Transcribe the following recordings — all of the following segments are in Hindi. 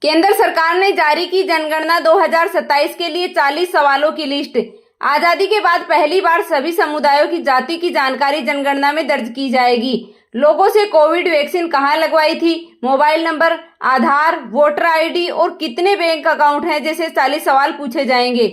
केंद्र सरकार ने जारी की जनगणना 2027 के लिए 40 सवालों की लिस्ट। आजादी के बाद पहली बार सभी समुदायों की जाति की जानकारी जनगणना में दर्ज की जाएगी। लोगों से कोविड वैक्सीन कहां लगवाई थी, मोबाइल नंबर, आधार, वोटर आईडी और कितने बैंक अकाउंट हैं जैसे 40 सवाल पूछे जाएंगे।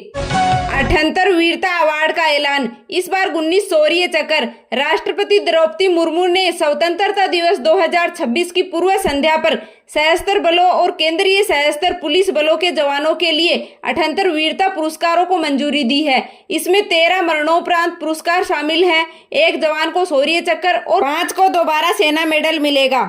78 वीरता अवार्ड का ऐलान। इस बार 19 शौर्य चक्र। राष्ट्रपति द्रौपदी मुर्मू ने स्वतंत्रता दिवस 2026 की पूर्व संध्या पर सशस्त्र बलों और केंद्रीय सशस्त्र पुलिस बलों के जवानों के लिए 78 वीरता पुरस्कारों को मंजूरी दी है। इसमें 13 मरणोपरांत पुरस्कार शामिल हैं, 1 जवान को शौर्य चक्र और 5 को दोबारा सेना मेडल मिलेगा।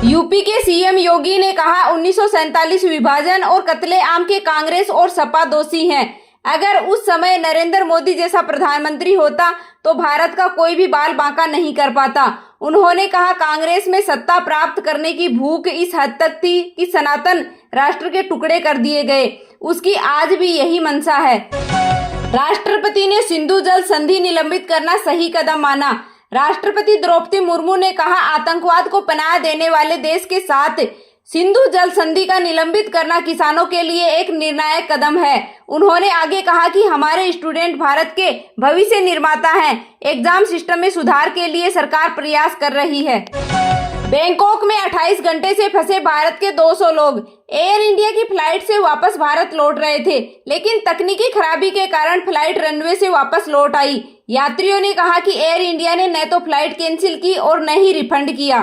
यूपी के सीएम योगी ने कहा 1947 विभाजन और कत्लेआम के कांग्रेस और सपा दोषी हैं। अगर उस समय नरेंद्र मोदी जैसा प्रधानमंत्री होता तो भारत का कोई भी बाल बांका नहीं कर पाता। उन्होंने कहा कांग्रेस में सत्ता प्राप्त करने की भूख इस हद तक थी कि सनातन राष्ट्र के टुकड़े कर दिए गए। उसकी आज भी यही मंशा है। राष्ट्रपति ने सिंधु जल संधि निलंबित करना सही कदम माना। राष्ट्रपति द्रौपदी मुर्मू ने कहा आतंकवाद को पनाह देने वाले देश के साथ सिंधु जल संधि का निलंबित करना किसानों के लिए एक निर्णायक कदम है। उन्होंने आगे कहा कि हमारे स्टूडेंट भारत के भविष्य निर्माता हैं। एग्जाम सिस्टम में सुधार के लिए सरकार प्रयास कर रही है। बैंकॉक में 28 घंटे से फंसे भारत के 200 लोग एयर इंडिया की फ्लाइट से वापस भारत लौट रहे थे, लेकिन तकनीकी खराबी के कारण फ्लाइट रनवे से वापस लौट आई। यात्रियों ने कहा कि एयर इंडिया ने न तो फ्लाइट कैंसिल की और न ही रिफंड किया।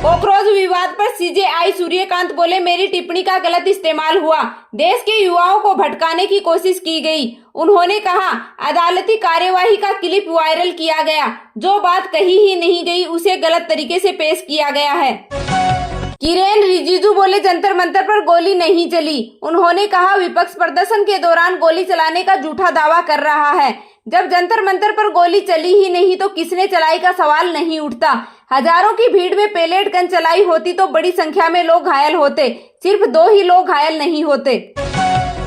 कॉकरोच विवाद पर सीजेआई सूर्यकांत बोले मेरी टिप्पणी का गलत इस्तेमाल हुआ, देश के युवाओं को भटकाने की कोशिश की गई। उन्होंने कहा अदालती कार्यवाही का क्लिप वायरल किया गया, जो बात कही ही नहीं गई उसे गलत तरीके से पेश किया गया है। किरेन रिजिजू बोले जंतर मंतर पर गोली नहीं चली। उन्होंने कहा विपक्ष प्रदर्शन के दौरान गोली चलाने का झूठा दावा कर रहा है। जब जंतर मंतर पर गोली चली ही नहीं तो किसने चलाई का सवाल नहीं उठता। हजारों की भीड़ में पेलेट गन चलाई होती तो बड़ी संख्या में लोग घायल होते, सिर्फ 2 ही लोग घायल नहीं होते।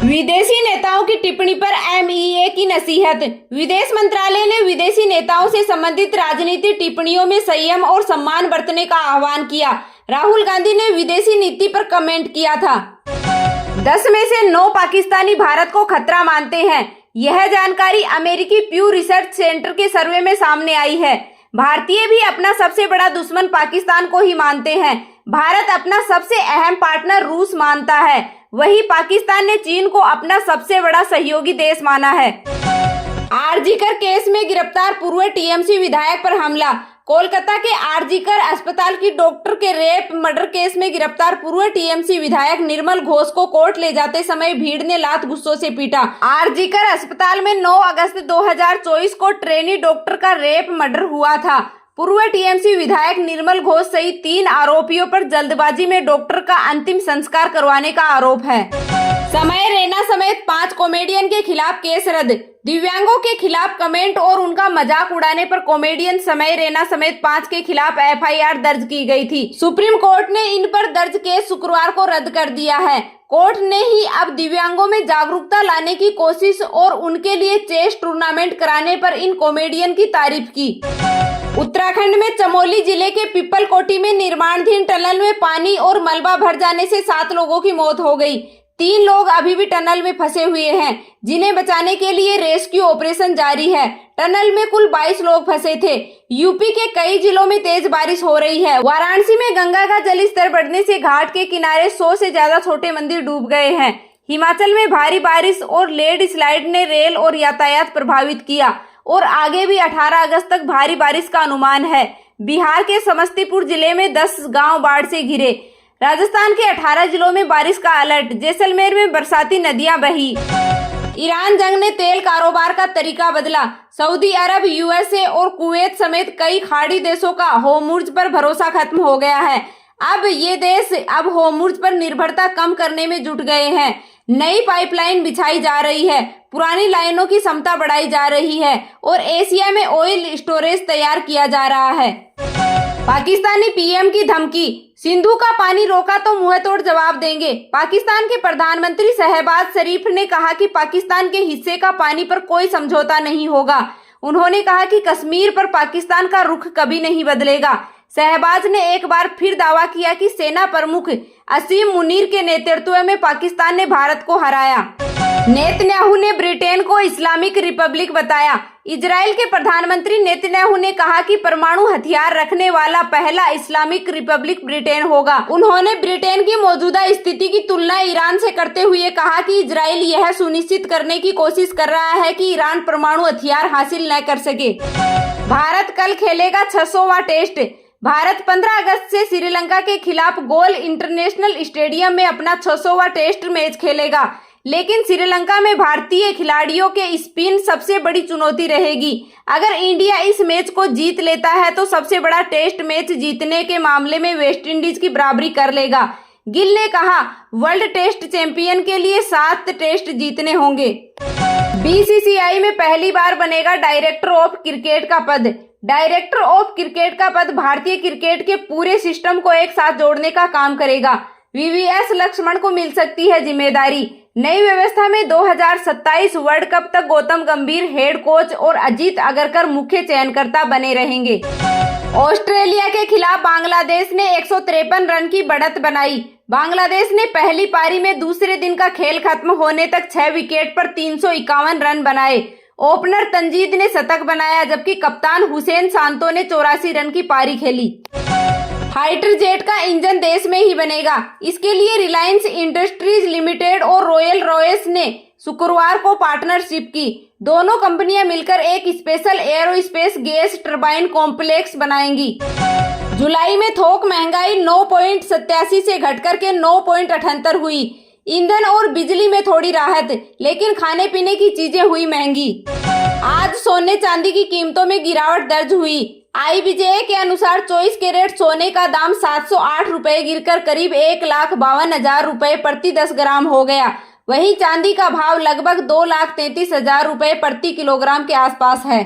विदेशी नेताओं की टिप्पणी पर एमईए की नसीहत। विदेश मंत्रालय ने विदेशी नेताओं से संबंधित राजनीतिक टिप्पणियों में संयम और सम्मान बरतने का आह्वान किया। राहुल गांधी ने विदेशी नीति पर कमेंट किया था। 10 में से 9 पाकिस्तानी भारत को खतरा मानते हैं। यह जानकारी अमेरिकी प्यू रिसर्च सेंटर के सर्वे में सामने आई है। भारतीय भी अपना सबसे बड़ा दुश्मन पाकिस्तान को ही मानते हैं। भारत अपना सबसे अहम पार्टनर रूस मानता है, वही पाकिस्तान ने चीन को अपना सबसे बड़ा सहयोगी देश माना है। आरजीकर केस में गिरफ्तार पूर्व टीएमसी विधायक पर हमला। कोलकाता के आरजीकर अस्पताल की डॉक्टर के रेप मर्डर केस में गिरफ्तार पूर्व टीएमसी विधायक निर्मल घोष को कोर्ट ले जाते समय भीड़ ने लात गुस्सों से पीटा। आरजीकर अस्पताल में 9 अगस्त 2024 को ट्रेनी डॉक्टर का रेप मर्डर हुआ था। पूर्व टीएमसी विधायक निर्मल घोष सहित 3 आरोपियों पर जल्दबाजी में डॉक्टर का अंतिम संस्कार करवाने का आरोप है। समय रैना समेत 5 कॉमेडियन के खिलाफ केस रद्द। दिव्यांगों के खिलाफ कमेंट और उनका मजाक उड़ाने पर कॉमेडियन समय रैना समेत 5 के खिलाफ एफआईआर दर्ज की गई थी। सुप्रीम कोर्ट ने इन पर दर्ज केस शुक्रवार को रद्द कर दिया है। कोर्ट ने ही अब दिव्यांगों में जागरूकता लाने की कोशिश और उनके लिए चेस टूर्नामेंट कराने पर इन कॉमेडियन की तारीफ की। उत्तराखंड में चमोली जिले के पिपलकोटी में निर्माणाधीन टनल में पानी और मलबा भर जाने से 7 लोगों की मौत हो गई। 3 लोग अभी भी टनल में फंसे हुए हैं, जिन्हें बचाने के लिए रेस्क्यू ऑपरेशन जारी है। टनल में कुल 22 लोग फंसे थे। यूपी के कई जिलों में तेज बारिश हो रही है। वाराणसी में गंगा का जल स्तर बढ़ने से घाट के किनारे 100 से ज्यादा छोटे मंदिर डूब गए हैं। हिमाचल में भारी बारिश और लैंड स्लाइड ने रेल और यातायात प्रभावित किया और आगे भी 18 अगस्त तक भारी बारिश का अनुमान है। बिहार के समस्तीपुर जिले में 10 गाँव बाढ़ से घिरे। राजस्थान के 18 जिलों में बारिश का अलर्ट। जैसलमेर में बरसाती नदियां बही। ईरान जंग ने तेल कारोबार का तरीका बदला। सऊदी अरब, यूएसए और कुवैत समेत कई खाड़ी देशों का होर्मुज पर भरोसा खत्म हो गया है। अब ये देश होर्मुज पर निर्भरता कम करने में जुट गए हैं। नई पाइपलाइन बिछाई जा रही है, पुरानी लाइनों की क्षमता बढ़ाई जा रही है और एशिया में ऑयल स्टोरेज तैयार किया जा रहा है। पाकिस्तानी पीएम की धमकी। सिंधु का पानी रोका तो मुंहतोड़ जवाब देंगे। पाकिस्तान के प्रधानमंत्री शहबाज शरीफ ने कहा कि पाकिस्तान के हिस्से का पानी पर कोई समझौता नहीं होगा। उन्होंने कहा कि कश्मीर पर पाकिस्तान का रुख कभी नहीं बदलेगा। शहबाज ने एक बार फिर दावा किया कि सेना प्रमुख असीम मुनीर के नेतृत्व में पाकिस्तान ने भारत को हराया। नेतन्याहू ने ब्रिटेन को इस्लामिक रिपब्लिक बताया। इजराइल के प्रधानमंत्री नेतन्याहू ने कहा कि परमाणु हथियार रखने वाला पहला इस्लामिक रिपब्लिक ब्रिटेन होगा। उन्होंने ब्रिटेन की मौजूदा स्थिति की तुलना ईरान से करते हुए कहा कि इजराइल यह सुनिश्चित करने की कोशिश कर रहा है कि ईरान परमाणु हथियार हासिल न कर सके। भारत कल खेलेगा 600वां टेस्ट। भारत 15 अगस्त से श्रीलंका के खिलाफ गोल इंटरनेशनल स्टेडियम में अपना 600वां टेस्ट मैच खेलेगा, लेकिन श्रीलंका में भारतीय खिलाड़ियों के स्पिन सबसे बड़ी चुनौती रहेगी। अगर इंडिया इस मैच को जीत लेता है तो सबसे बड़ा टेस्ट मैच जीतने के मामले में वेस्टइंडीज की बराबरी कर लेगा। गिल ने कहा, वर्ल्ड टेस्ट चैंपियन के लिए 7 टेस्ट जीतने होंगे। बीसीसीआई में पहली बार बनेगा डायरेक्टर ऑफ क्रिकेट का पद। डायरेक्टर ऑफ क्रिकेट का पद भारतीय क्रिकेट के पूरे सिस्टम को एक साथ जोड़ने का काम करेगा। वीवीएस लक्ष्मण को मिल सकती है जिम्मेदारी। नई व्यवस्था में 2027 वर्ल्ड कप तक गौतम गंभीर हेड कोच और अजीत अगरकर मुख्य चयनकर्ता बने रहेंगे। ऑस्ट्रेलिया के खिलाफ बांग्लादेश ने 153 रन की बढ़त बनाई। बांग्लादेश ने पहली पारी में दूसरे दिन का खेल खत्म होने तक 6 विकेट पर 351 रन बनाए। ओपनर तंजीद ने शतक बनाया, जबकि कप्तान हुसैन सांतो ने 84 रन की पारी खेली। फाइटर जेट का इंजन देश में ही बनेगा। इसके लिए रिलायंस इंडस्ट्रीज लिमिटेड और रॉयल रॉयस ने शुक्रवार को पार्टनरशिप की। दोनों कंपनियां मिलकर एक special aerospace gas turbine complex बनाएंगी। जुलाई में थोक महंगाई 9.87 से घटकर के 9.78 हुई। ईंधन और बिजली में थोड़ी राहत, लेकिन खाने पीने की चीजें हुई महंगी। आज सोने चांदी की कीमतों में गिरावट दर्ज हुई। IBJ के अनुसार 24 कैरेट सोने का दाम 708 रुपए गिरकर करीब 1,52,000 रुपए प्रति 10 ग्राम हो गया। वहीं चांदी का भाव लगभग 2,33,000 रुपए प्रति किलोग्राम के आसपास है।